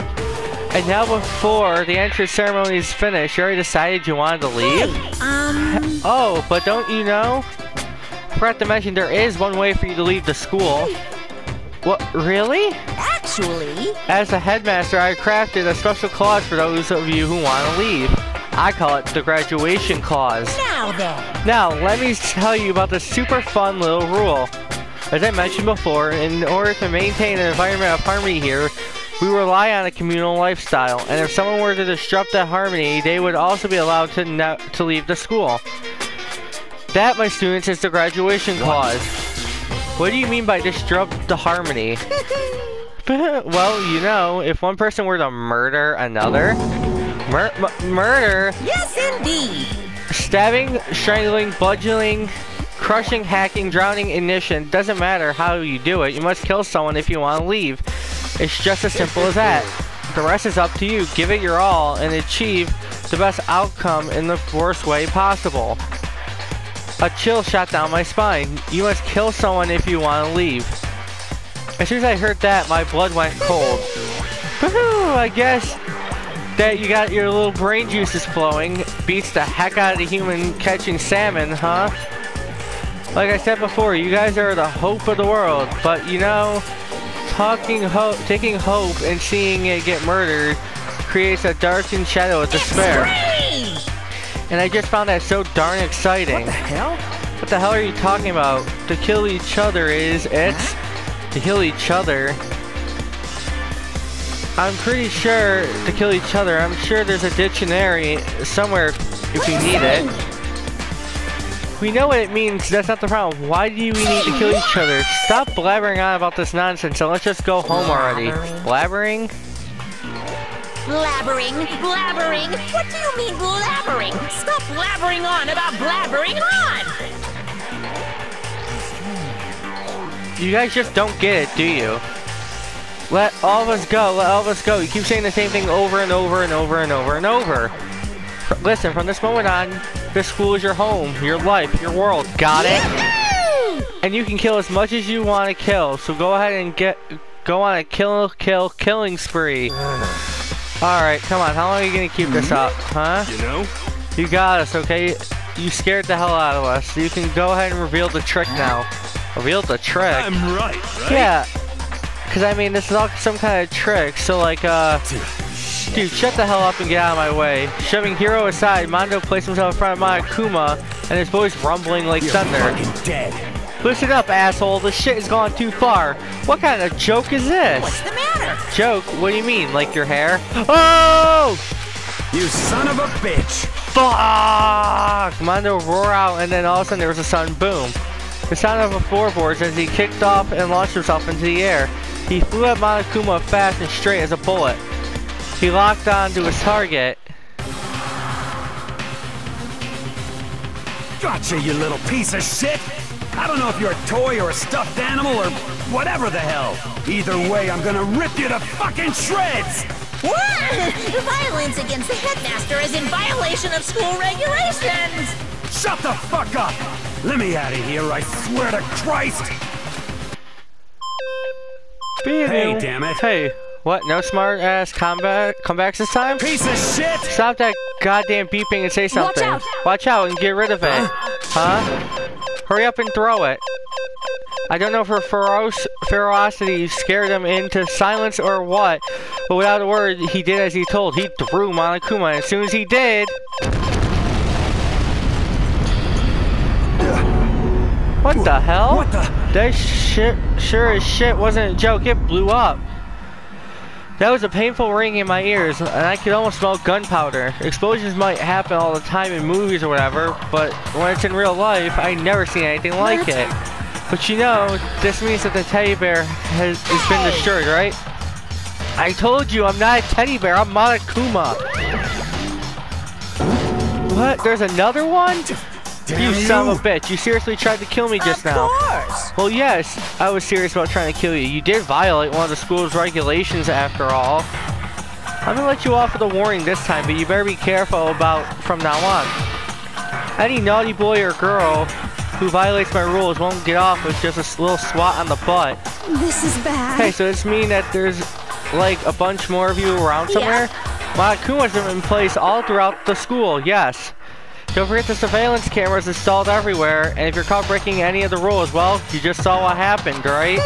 And now before the entrance ceremony is finished, you already decided you wanted to leave? Oh, but don't you know? I forgot to mention there is one way for you to leave the school. What, really? Actually... As the headmaster, I crafted a special clause for those of you who want to leave. I call it the graduation clause. Now then. Now, let me tell you about this super fun little rule. As I mentioned before, in order to maintain an environment of harmony here, we rely on a communal lifestyle. And if someone were to disrupt that harmony, they would also be allowed to leave the school. That, my students, is the graduation clause. What do you mean by disrupt the harmony? Well, you know, if one person were to murder another... Murder? Yes, indeed! Stabbing, strangling, bludgeoning, crushing, hacking, drowning, ignition. Doesn't matter how you do it. You must kill someone if you want to leave. It's just as simple as that. The rest is up to you. Give it your all and achieve the best outcome in the worst way possible. A chill shot down my spine. You must kill someone if you want to leave. As soon as I heard that, my blood went cold. Woohoo! I guess that you got your little brain juices flowing. Beats the heck out of the human catching salmon, huh? Like I said before, you guys are the hope of the world. But you know, taking hope and seeing it get murdered creates a darkened shadow of despair. And I just found that so darn exciting. What the hell? What the hell are you talking about? To kill each other it's to kill each other. I'm pretty sure to kill each other. I'm sure there's a dictionary somewhere if you need it. We know what it means. That's not the problem. Why do we need to kill each other? Stop blabbering on about this nonsense and let's just go home already. Blabbering? Blabbering? Blabbering? What do you mean blabbering? Stop blabbering on about blabbering on! You guys just don't get it, do you? Let all of us go, let all of us go. You keep saying the same thing over and over and over and over and over. Listen, from this moment on, this school is your home, your life, your world. Got it? And you can kill as much as you want to kill. So go ahead and go on a killing spree. Alright, come on. How long are you going to keep this up, huh? You know? You got us, okay? You scared the hell out of us. You can go ahead and reveal the trick now. Reveal the trick? I'm right? Yeah. Because, I mean, this is all some kind of trick. So, like, dude, shut the hell up and get out of my way. Shoving Hero aside, Mondo placed himself in front of Monokuma, and his voice rumbling like thunder. Fucking dead. Listen up, asshole. This shit has gone too far. What kind of joke is this? What's the matter? Joke? What do you mean? Like your hair? Oh! You son of a bitch! Fuck! Mondo roar out, and then all of a sudden there was a sudden boom. The sound of a floorboards as he kicked off and launched himself into the air. He flew at Monokuma fast and straight as a bullet. He locked on to his target. Gotcha, you little piece of shit! I don't know if you're a toy or a stuffed animal or whatever the hell. Either way, I'm gonna rip you to fucking shreds! Violence against the headmaster is in violation of school regulations! Shut the fuck up! Let me out of here, I swear to Christ! Hey, damn it. Hey, what? No smart ass comebacks this time? Piece of shit! Stop that goddamn beeping and say something. Watch out! Watch out and get rid of it. Huh? Hurry up and throw it. I don't know if her ferocity scared him into silence or what, but without a word, he did as he told. He threw Monokuma, and as soon as he did... What the hell? What the? That shit, sure as shit wasn't a joke, it blew up. That was a painful ring in my ears, and I could almost smell gunpowder. Explosions might happen all the time in movies or whatever, but when it's in real life, I never seen anything like it. But you know, this means that the teddy bear has been destroyed, right? I told you, I'm not a teddy bear, I'm Monokuma. What? There's another one? You son of a bitch, you seriously tried to kill me just now. Of course! Well, yes, I was serious about trying to kill you. You did violate one of the school's regulations after all. I'm gonna let you off with a warning this time, but you better be careful about from now on. Any naughty boy or girl who violates my rules won't get off with just a little swat on the butt. This is bad. Hey, so does this mean that there's like a bunch more of you around somewhere? Monokuma's in place all throughout the school, yes. Don't forget the surveillance cameras installed everywhere, and if you're caught breaking any of the rules, well, you just saw what happened, right?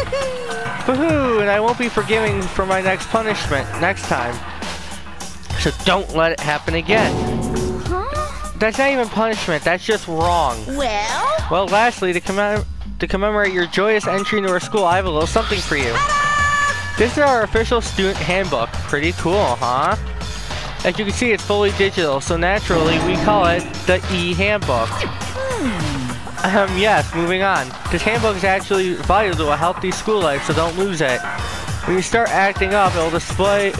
Woohoo! And I won't be forgiving for my next punishment next time. So don't let it happen again. Huh? That's not even punishment, that's just wrong. Well, lastly, to commemorate your joyous entry into our school, I have a little something for you. This is our official student handbook. Pretty cool, huh? As you can see, it's fully digital, so naturally we call it the e-handbook. Yes, moving on. This handbook is actually vital to a healthy school life, so don't lose it. When you start acting up, it'll display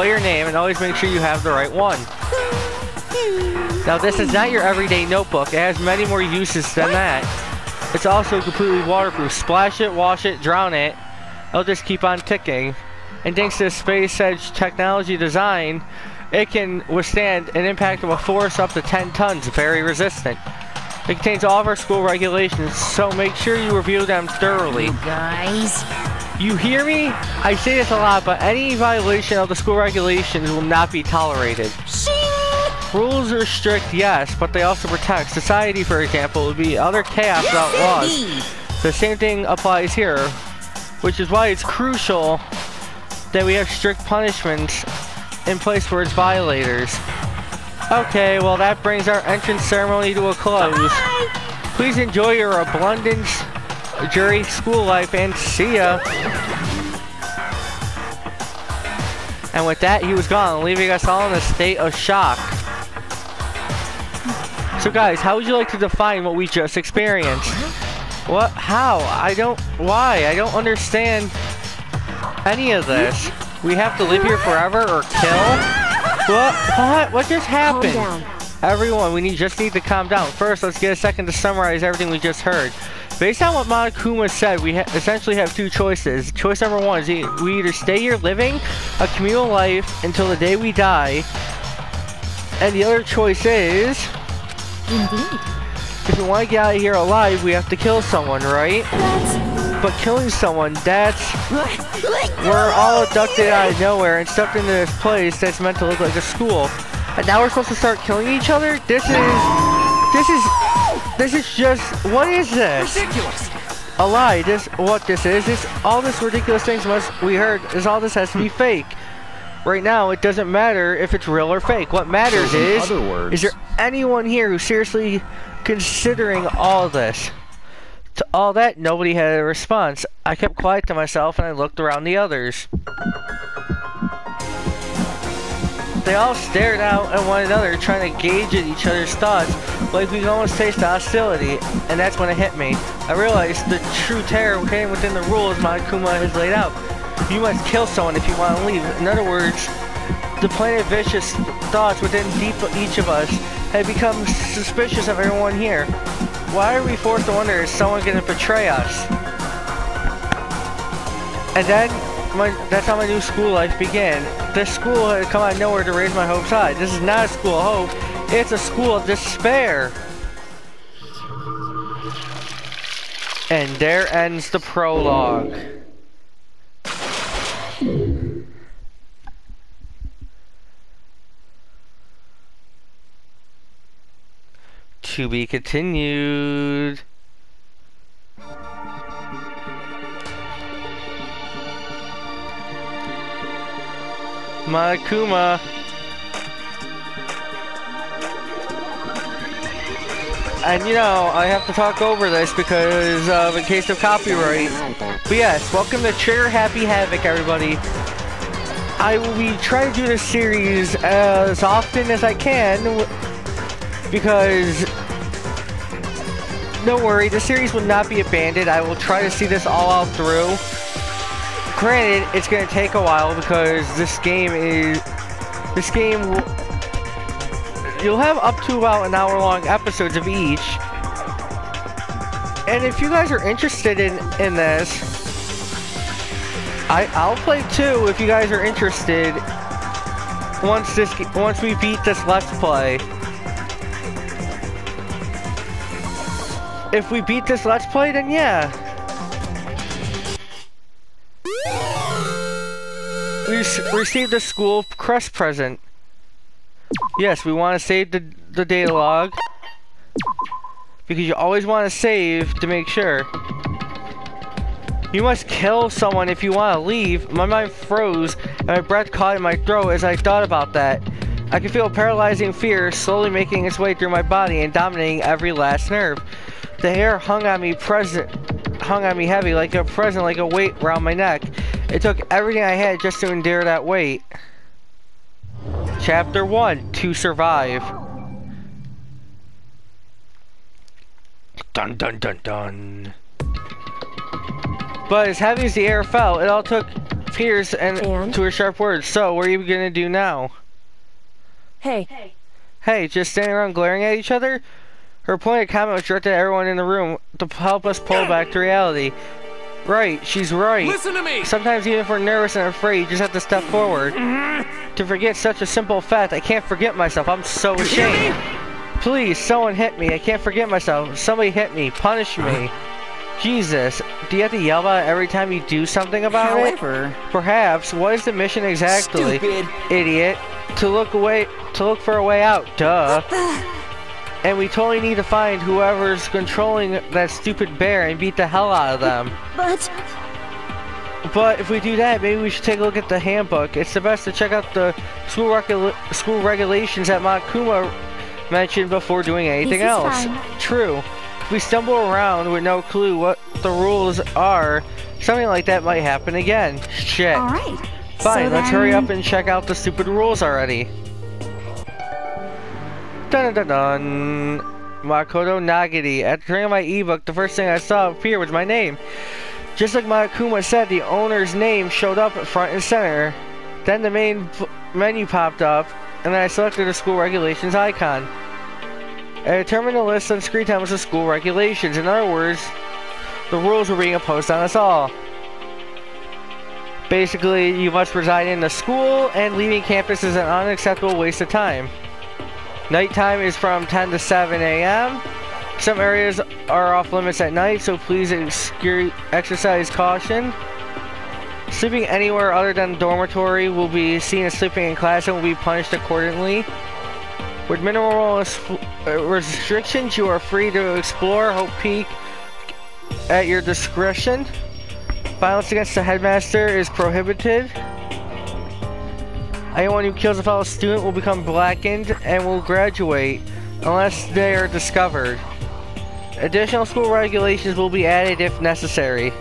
your name, and always make sure you have the right one. Now, this is not your everyday notebook. It has many more uses than that. It's also completely waterproof. Splash it, wash it, drown it. It'll just keep on ticking. And thanks to the Space Edge technology design, it can withstand an impact of a force up to 10 tons, very resistant. It contains all of our school regulations, so make sure you review them thoroughly. Guys. You hear me? I say this a lot, but any violation of the school regulations will not be tolerated. Rules are strict, yes, but they also protect. Society, for example, would be utter chaos without laws. The same thing applies here, which is why it's crucial that we have strict punishments in place for its violators. Okay, well that brings our entrance ceremony to a close. Bye. Please enjoy your abundance, jury, school life, and see ya. And with that, he was gone, leaving us all in a state of shock. So guys, how would you like to define what we just experienced? What? How? Why? I don't understand any of this. We have to live here forever or kill? What? What just happened? Calm down. Everyone, we just need to calm down. First, let's get a second to summarize everything we just heard. Based on what Monokuma said, we essentially have two choices. Choice number one is we either stay here living a communal life until the day we die, and the other choice is... Indeed. If we want to get out of here alive, we have to kill someone, right? But killing someone, we're all abducted out of nowhere and stuffed into this place that's meant to look like a school. And now we're supposed to start killing each other? This is just, what is this? Ridiculous! A lie. All this ridiculous things we heard, all this has to be fake. Right now, it doesn't matter if it's real or fake. What matters is there anyone here who's seriously considering all this? To all that, nobody had a response. I kept quiet to myself and I looked around the others. They all stared out at one another, trying to gauge at each other's thoughts, like we could almost taste the hostility, and that's when it hit me. I realized the true terror came within the rules Monokuma has laid out. You must kill someone if you want to leave. In other words, the planet vicious thoughts within each of us had become suspicious of everyone here. Why are we forced to wonder, is someone going to betray us? And then, that's how my new school life began. This school had come out of nowhere to raise my hopes high. This is not a school of hope, it's a school of despair. And there ends the prologue. To be continued. Monokuma. And you know, I have to talk over this because of in case of copyright. But yes, welcome to Trigger-happy Havoc, everybody. I will be trying to do this series as often as I can because don't worry, the series will not be abandoned. I will try to see this all out through. Granted, it's going to take a while because this game will, you'll have up to about an hour-long episodes of each. And if you guys are interested in this, I'll play too if you guys are interested once we beat this Let's Play. If we beat this Let's Play, then yeah. We received a school crest present. Yes, we want to save the data log. Because you always want to save to make sure. You must kill someone if you want to leave. My mind froze and my breath caught in my throat as I thought about that. I could feel paralyzing fear slowly making its way through my body and dominating every last nerve. The hair hung on me heavy like a weight around my neck. It took everything I had just to endure that weight. Chapter 1, To Survive. Dun dun dun dun. But as heavy as the air felt, it all took Pierce and to her sharp words. So, what are you gonna do now? Hey. Hey, just standing around glaring at each other? Her pointed comment was directed at everyone in the room to help us pull back to reality. Right, she's right. Listen to me! Sometimes even if we're nervous and afraid, you just have to step forward. To forget such a simple fact, I can't forget myself. I'm so ashamed. Please, someone hit me. I can't forget myself. Somebody hit me. Punish me. Jesus, do you have to yell about it every time you do something about it? Perhaps. What is the mission exactly? Stupid. Idiot. To look for a way out. Duh. And we totally need to find whoever's controlling that stupid bear and beat the hell out of them. But if we do that, maybe we should take a look at the handbook. It's the best to check out the school regulations that Monokuma mentioned before doing anything else. True. If we stumble around with no clue what the rules are, something like that might happen again. Shit. Alright. Fine, let's hurry up and check out the stupid rules already. Dun dun dun dun. Makoto Nagiri. After turning on my ebook, the first thing I saw appear was my name. Just like Monokuma said, the owner's name showed up front and center. Then the main menu popped up, and then I selected the school regulations icon. I determined the list on screen time was the school regulations. In other words, the rules were being imposed on us all. Basically, you must reside in the school, and leaving campus is an unacceptable waste of time. Nighttime is from 10 to 7 a.m. Some areas are off limits at night, so please exercise caution. Sleeping anywhere other than dormitory will be seen as sleeping in class and will be punished accordingly. With minimal restrictions, you are free to explore Hope Peak at your discretion. Violence against the headmaster is prohibited. Anyone who kills a fellow student will become blackened and will graduate unless they are discovered. Additional school regulations will be added if necessary.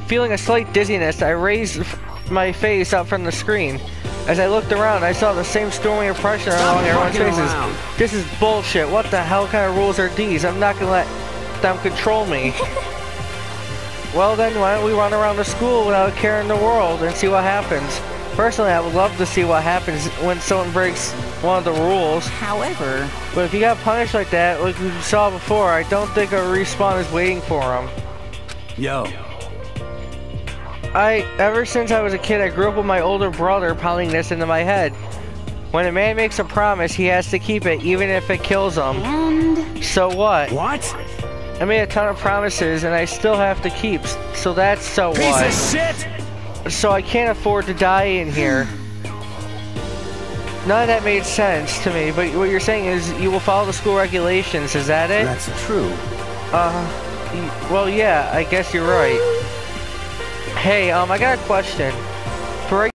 Feeling a slight dizziness, I raised my face up from the screen. As I looked around, I saw the same stormy impression along everyone's faces. This is bullshit. What the hell kind of rules are these? I'm not gonna let them control me. Well then, why don't we run around the school without a care in the world and see what happens? Personally, I would love to see what happens when someone breaks one of the rules. However... But if you got punished like that, like we saw before, I don't think a respawn is waiting for him. Yo. Ever since I was a kid, I grew up with my older brother pounding this into my head. When a man makes a promise, he has to keep it, even if it kills him. And... So what? What? I made a ton of promises, and I still have to keep, so that's so Piece what? of shit! So I can't afford to die in here. None of that made sense to me, but what you're saying is you will follow the school regulations, is that it? That's true. Well, yeah, I guess you're right. Hey, I got a question. For